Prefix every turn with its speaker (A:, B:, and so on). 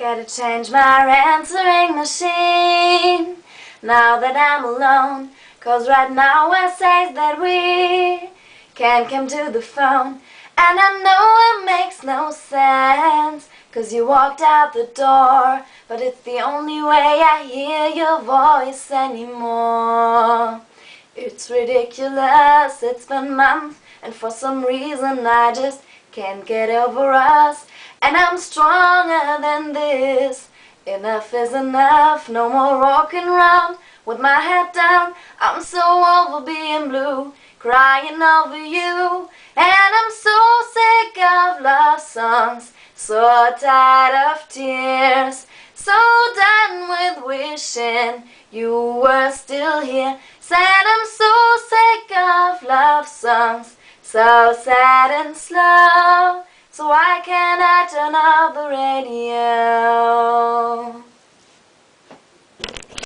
A: Gotta change my answering machine now that I'm alone. 'Cause right now it says that we can't come to the phone. And I know it makes no sense, 'cause you walked out the door, but it's the only way I hear your voice anymore. It's ridiculous, it's been months, and for some reason I just can't get over us. And I'm stronger than this. Enough is enough, no more walking around with my head down. I'm so over being blue, crying over you. And I'm so sick of love songs, so tired of tears, so done with wishing you were still here. Said I'm so sick of love songs, so sad and slow. So why can't I turn off the radio?